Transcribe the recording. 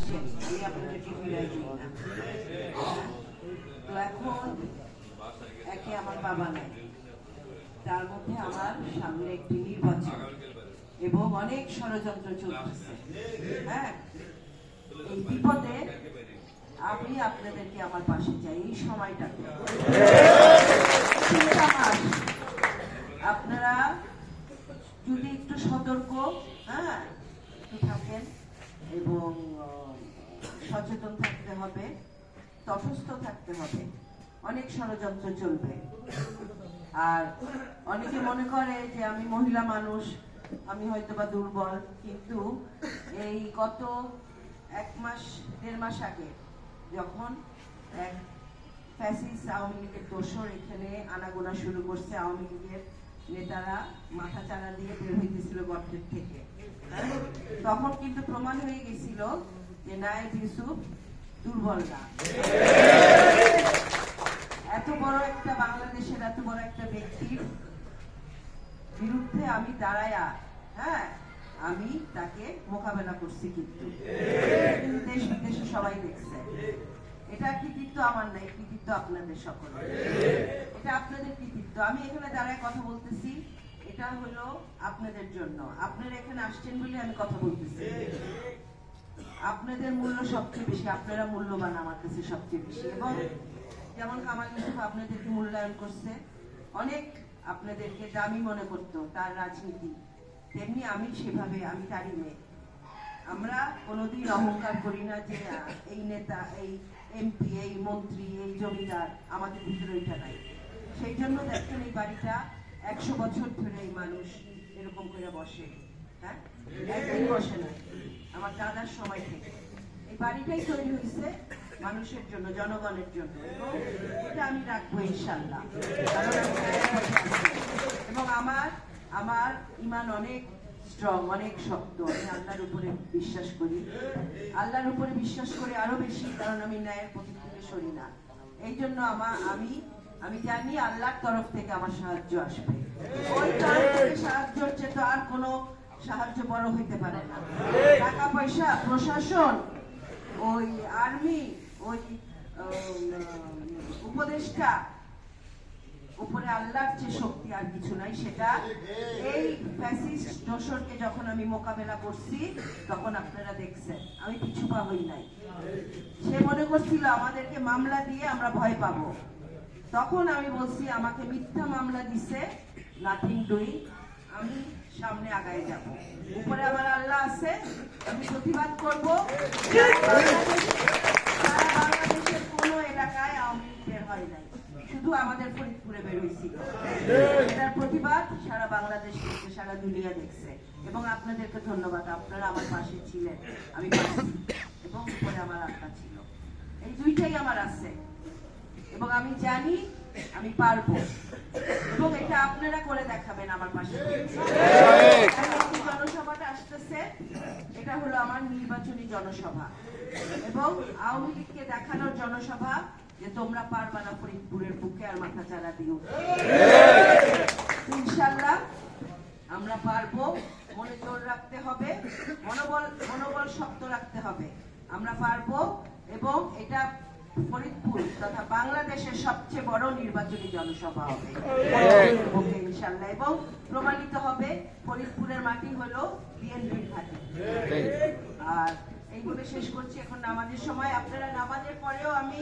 আসছেন, আমি আপনাদেরকে বিদায় দিই না। তো এখন একে আমার বাবা নাই, তার মধ্যে আমার সামনে একটি নির্বাচন এবং অনেক ষড়যন্ত্র চলতেছে। হ্যাঁ, এই বিপদে আমি আপনাদেরকে আমার পাশে চাই। এই সময়টাতে আপনারা যদি একটু সতর্ক একটু থাকেন এবং সচেতন থাকতে হবে, তটস্থ থাকতে হবে। অনেক ষড়যন্ত্র চলবে। আর অনেকে মনে করে যে আমি মহিলা মানুষ, আমি হয়তো বা দুর্বল, কিন্তু এই গত 1-1.5 মাস আগে যখন এক ফ্যাসিস্ট আওয়ামী লীগের দোসর এখানে আনাগোনা শুরু করছে, আওয়ামী লীগের নেতারা মাথা চারা দিয়ে বের হইতেছিল গর্তের থেকে, তখন কিন্তু প্রমাণ হয়ে গেছিল যে নায়েব ইউসুফ দুর্বল না। এত বড় একটা বাংলাদেশের এত বড় একটা ব্যক্তির বিরুদ্ধে আমি দাঁড়ায়া আমি তাকে মোকাবেলা করছি, কিন্তু দেশ বিদেশে সবাই দেখছে। এটা কৃতিত্ব আমার নাই, কৃতিত্ব আপনাদের সকলের। এটা আপনাদের কৃতিত্ব। আমি এখানে দাঁড়ায় কথা বলতেছি, এটা হলো আপনাদের জন্য। আপনারা এখানে আসছেন বলে আমি কথা বলতেছি। আপনাদের মূল্য সবচেয়ে বেশি, আপনারা মূল্যবান আমার কাছে সবচেয়ে বেশি। এবং যেমন কামাল ইউসুফ আপনাদেরকে মূল্যায়ন করছে, অনেক আপনাদেরকে দামি মনে করতো তার রাজনীতি, তেমনি আমি সেভাবে, আমি তারই মেয়ে। আমরা কোনোদিন অহংকার করি না যে এই নেতা, এই এমপি, এই মন্ত্রী, এই জমিদার, আমাদের ভিতরে ওইটা নাই। সেই জন্য দেখেন এই বাড়িটা 100 বছর ধরে এই মানুষ এরকম করে বসে। একদিন বসে না, আমার দাদার সময় থেকে এই বাড়িটাই তৈরি হয়েছে মানুষের জন্য, জনগণের জন্য। এবং এটা আমি রাখবো ইনশাল্লাহ। এবং আমার ইমান অনেক স্ট্রং, অনেক শক্ত। আমি আল্লাহর উপরে বিশ্বাস করি, আল্লাহর উপরে বিশ্বাস করে আরো বেশি, কারণ আমি ন্যায়ের প্রতি থেকে সরি না। এই জন্য আমি জানি আল্লাহর তরফ থেকে আমার সাহায্য আসবে। ওই তরফ থেকে সাহায্য হচ্ছে, তো আর কোনো সাহায্য বড় হইতে পারে না। টাকা পয়সা, প্রশাসন, ওই আর্মি, ওই উপদেষ্টা, উপরে আল্লাহর যে শক্তি আর কিছু নাই। সেটা এই ফ্যাসিস্ট দোসরকে যখন আমি মোকাবেলা করছি, তখন আপনারা দেখছেন আমি পিছু পা হই নাই। সে মনে করছিল আমাদেরকে মামলা দিয়ে আমরা ভয় পাবো, তখন আমি বলছি আমাকে মিথ্যা মামলা দিছে, নাথিং ডুইং, আমি সামনে আগায় যাব। উপরে আমার আল্লাহ আছে, আমি প্রতিবাদ করব। সারা বাংলাদেশের কোন এলাকায় আওয়ামী লীগ বের হয় নাই, শুধু আমাদের ফরিদপুরে বের হয়েছিল। এটার প্রতিবাদ সারা বাংলাদেশ দেখছে, সারা দুনিয়া দেখছে। এবং আপনাদেরকে ধন্যবাদ, আপনারা আমার পাশে ছিলেন, আমি পাশে, এবং উপরে আমার আল্লাহ ছিল। এই দুইটাই আমার আছে এবং আমি জানি আমি পারবো। এবং এটা আপনারা করে দেখাবেন আমার পাশে। জনসভাটা আসতেছে, এটা হলো আমার নির্বাচনী জনসভা এবং আওয়ামী লীগকে দেখানোর জনসভা যে তোমরা পারবা না ফরিদপুরের বুকে আর মাথা চারা দিও। ইনশাল্লাহ আমরা পারবো। মনে জোর রাখতে হবে, মনোবল শক্ত রাখতে হবে। আমরা পারবো এবং এটা ফরিদপুর তথা বাংলাদেশের সবচেয়ে বড় নির্বাচনী জনসভা হবে ইনশাল্লাহ। এবং প্রমাণিত হবে ফরিদপুরের মাটি হলো বিএনপির ঘাঁটি। আর এইভাবে শেষ করছি। এখন নামাজের সময়, আপনারা নামাজের পরেও আমি